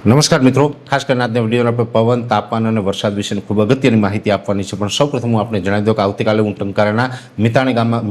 નમસ્કાર મિત્રો, ખાસ કરીને આજના વિડીયોમાં આપણે પવન, તાપમાન અને વરસાદ વિશેની ખૂબ અગત્યની માહિતી આપવાની છે. પણ સૌપ્રથમ હું આપણે જણાવી દઉં કે આવતીકાલે હું ટંકારાના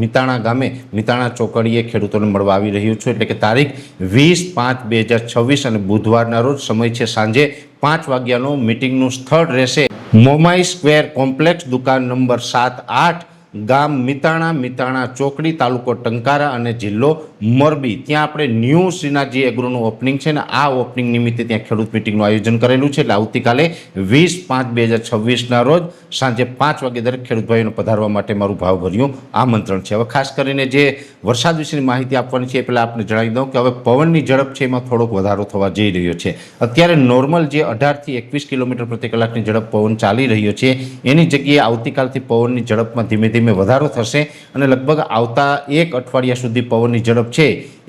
મિતાણા ગામે મિતાણા ચોકડીએ ખેડૂતોને મળવા આવી રહ્યો છું. એટલે કે તારીખ 20/5/2026 અને બુધવારના રોજ સમય છે સાંજે 5 વાગ્યાનો. મિટિંગનું સ્થળ રહેશે મોમાઈ સ્ક્વેર કોમ્પ્લેક્સ, દુકાન નંબર 7-8, ગામ મિતાણા ચોકડી, તાલુકો ટંકારા અને જિલ્લો મોરબી. ત્યાં આપણે ન્યૂ શ્રીનાથજી એગ્રોનું ઓપનિંગ છે ને આ ઓપનિંગ નિમિત્તે ત્યાં ખેડૂત મિટિંગનું આયોજન કરેલું છે. એટલે આવતીકાલે 20/5/2026ના રોજ સાંજે 5 વાગે દરેક ખેડૂત ભાઈઓને પધારવા માટે મારું ભાવભર્યું આમંત્રણ છે. હવે ખાસ કરીને જે વરસાદ વિશેની માહિતી આપવાની છે એ પહેલાં આપને જણાવી દઉં કે હવે પવનની ઝડપ છે એમાં થોડોક વધારો થવા જઈ રહ્યો છે. અત્યારે નોર્મલ જે 18થી 21 કિલોમીટર પ્રતિ કલાકની ઝડપ પવન ચાલી રહ્યો છે એની જગ્યાએ આવતીકાલથી પવનની ઝડપમાં ધીમે ધીમે વધારો થશે અને લગભગ આવતા એક અઠવાડિયા સુધી પવનની ઝડપ છે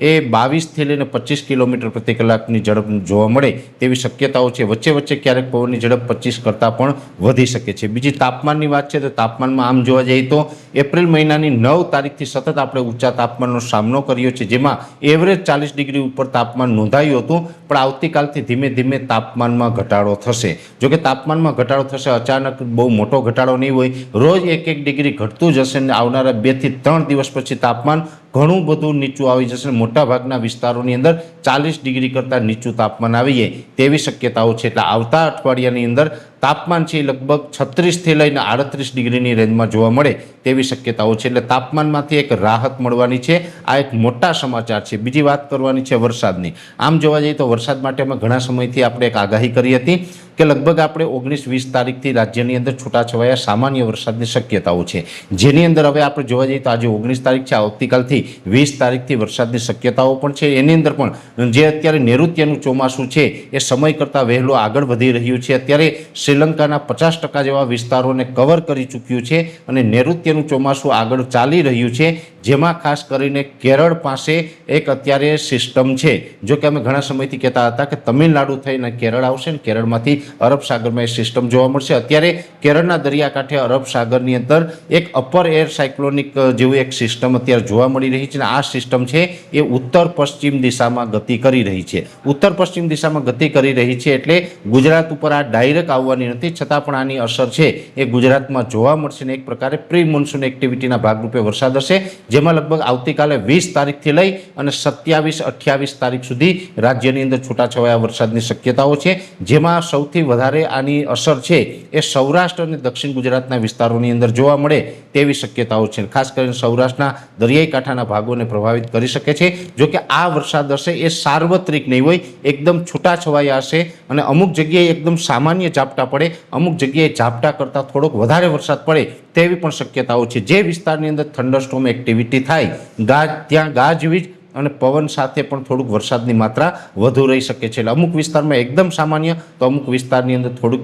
એ 22થી લઈને 25 કિલોમીટર પ્રતિ કલાકની ઝડપ જોવા મળે તેવી શક્યતાઓ છે. વચ્ચે વચ્ચે ક્યારેક પવનની ઝડપ 25 કરતાં પણ વધી શકે છે. બીજી તાપમાનની વાત છે તો તાપમાનમાં આમ જોવા જઈએ તો એપ્રિલ મહિનાની 9 તારીખથી સતત આપણે ઊંચા તાપમાનનો સામનો કર્યો છે, જેમાં એવરેજ 40 ડિગ્રી ઉપર તાપમાન નોંધાયું હતું. પણ આવતીકાલથી ધીમે ધીમે તાપમાનમાં ઘટાડો થશે. જોકે તાપમાનમાં ઘટાડો થશે, અચાનક બહુ મોટો ઘટાડો નહીં હોય, રોજ 1-1 ડિગ્રી ઘટતું જશે અને આવનારા 2 થી 3 દિવસ પછી તાપમાન ઘણું બધું નીચું આવી જશે. મોટાભાગના વિસ્તારોની અંદર 40 ડિગ્રી કરતાં નીચું તાપમાન આવી જાય તેવી શક્યતાઓ છે. એટલે આવતા અઠવાડિયાની અંદર તાપમાન છે લગભગ 36થી લઈને 38 ડિગ્રીની રેન્જમાં જોવા મળે તેવી શક્યતાઓ છે. એટલે તાપમાનમાંથી એક રાહત મળવાની છે. આ એક મોટા સમાચાર છે. બીજી વાત કરવાની છે વરસાદની. આમ જોવા જઈએ તો વરસાદ માટે અમે ઘણા સમયથી આપણે એક આગાહી કરી હતી કે લગભગ આપણે 19-20 તારીખથી રાજ્યની અંદર છૂટાછવાયા સામાન્ય વરસાદની શક્યતાઓ છે, જેની અંદર હવે આપણે જોવા જઈએ તો આજે 19 તારીખ છે, આવતીકાલથી 20 તારીખથી વરસાદની શક્યતાઓ પણ છે. એની અંદર પણ જે અત્યારે નૈઋત્યનું ચોમાસું છે એ સમય કરતાં વહેલો આગળ વધી રહ્યું છે. અત્યારે શ્રીલંકાના 50% જેવા વિસ્તારોને કવર કરી ચૂક્યું છે અને નૈઋત્યનું ચોમાસું આગળ ચાલી રહ્યું છે, જેમાં ખાસ કરીને કેરળ પાસે એક અત્યારે સિસ્ટમ છે. જો કે અમે ઘણા સમયથી કહેતા હતા કે તમિલનાડુ થઈને કેરળ આવશે ને કેરળમાંથી અરબ સાગરમાં એ સિસ્ટમ જોવા મળશે. અત્યારે કેરળના દરિયાકાંઠે અરબ સાગરની અંદર એક અપર એર સાયક્લોનિક જેવું એક સિસ્ટમ અત્યારે જોવા મળી રહી છે અને આ સિસ્ટમ છે એ ઉત્તર પશ્ચિમ દિશામાં ગતિ કરી રહી છે. ઉત્તર પશ્ચિમ દિશામાં ગતિ કરી રહી છે એટલે ગુજરાત ઉપર આ ડાયરેક્ટ આવવાની નથી, છતાં પણ આની અસર છે એ ગુજરાતમાં જોવા મળશે ને એક પ્રકારે પ્રી મોન્સૂન એક્ટિવિટીના ભાગરૂપે વરસાદ હશે, જેમાં લગભગ આવતીકાલે 20 તારીખથી લઈ અને 27-28 તારીખ સુધી રાજ્યની અંદર છૂટાછવાયા વરસાદની શક્યતાઓ છે. જેમાં સૌથી વધારે આની અસર છે એ સૌરાષ્ટ્ર અને દક્ષિણ ગુજરાતના વિસ્તારોની અંદર જોવા મળે તેવી શક્યતાઓ છે. ખાસ કરીને સૌરાષ્ટ્રના દરિયાઈ કાંઠાના ભાગોને પ્રભાવિત કરી શકે છે. જોકે આ વરસાદ હશે એ સાર્વત્રિક નહીં હોય, એકદમ છૂટાછવાયા હશે અને અમુક જગ્યાએ એકદમ સામાન્ય ઝાપટા પડે, અમુક જગ્યાએ ઝાપટા કરતાં થોડોક વધારે વરસાદ પડે તેવી પણ શક્યતાઓ છે. જે વિસ્તારની અંદર થંડરસ્ટોર્મ એક્ટિવિટી થાય ત્યાં ગાજવીજ અને પવન સાથે પણ થોડુંક વરસાદની માત્રા વધુ રહી શકે છે. એટલે અમુક વિસ્તારમાં એકદમ સામાન્ય તો અમુક વિસ્તારની અંદર થોડુંક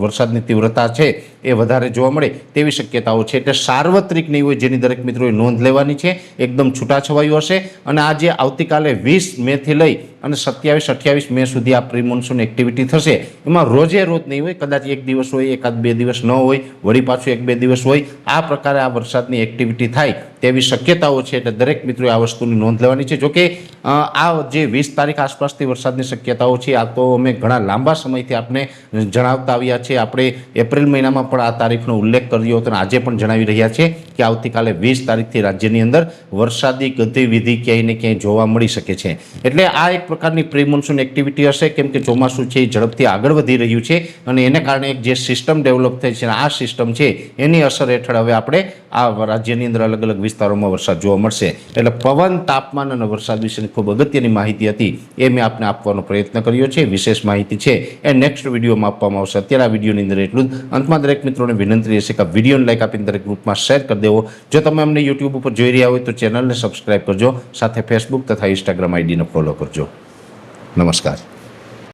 વરસાદની તીવ્રતા છે એ વધારે જોવા મળે તેવી શક્યતાઓ છે. એટલે સાર્વત્રિક નહીં હોય, જેની દરેક મિત્રોએ નોંધ લેવાની છે. એકદમ છૂટાછવાયું હશે અને આજે આવતીકાલે 20 મેથી લઈ અને 27-28 મે સુધી આ પ્રી મોન્સૂન એક્ટિવિટી થશે. એમાં રોજે રોજ નહીં હોય, કદાચ એક દિવસ હોય, 1-2 દિવસ ન હોય, વળી પાછું 1-2 દિવસ હોય, આ પ્રકારે આ વરસાદની એક્ટિવિટી થાય તેવી શક્યતાઓ છે. એટલે દરેક મિત્રોએ આ વસ્તુની નોંધ લેવાની છે. જોકે આ જે 20 તારીખ આસપાસથી વરસાદની શક્યતાઓ છે આ તો અમે ઘણા લાંબા સમયથી આપણે જણાવતા આવ્યા છે. આપણે એપ્રિલ મહિનામાં પણ આ તારીખનો ઉલ્લેખ કર્યો હતો અને આજે પણ જણાવી રહ્યા છે કે આવતીકાલે 20 તારીખથી રાજ્યની અંદર વરસાદી ગતિવિધિ ક્યાંય ને ક્યાંય જોવા મળી શકે છે. એટલે આ એક પ્રકારની પ્રી મોન્સૂન એક્ટિવિટી હશે, કેમ કે ચોમાસું છે એ ઝડપથી આગળ વધી રહ્યું છે અને એને કારણે એક જે સિસ્ટમ ડેવલપ થઈ છે આ સિસ્ટમ છે એની અસર હેઠળ હવે આપણે આ રાજ્યની અંદર અલગ અલગ વિસ્તારોમાં વરસાદ જોવા મળશે. એટલે પવન, તાપમાન અને વરસાદ વિશેની ખૂબ અગત્યની માહિતી હતી એ મેં આપને આપવાનો પ્રયત્ન કર્યો છે. વિશેષ માહિતી છે એ નેક્સ્ટ વિડીયોમાં આપવામાં આવશે. અત્યારે આ વિડીયોની અંદર એટલું જ. અંતમાં દરેક મિત્રોને વિનંતી રહેશે કે આ વિડીયોને લાઈક આપીને દરેક ગ્રુપમાં શેર કરી દેવો. જો તમે અમને યુટ્યુબ ઉપર જોઈ રહ્યા હોય તો ચેનલને સબસ્ક્રાઈબ કરજો, સાથે ફેસબુક તથા ઇન્સ્ટાગ્રામ આઈડીને ફોલો કરજો. નમસ્કાર.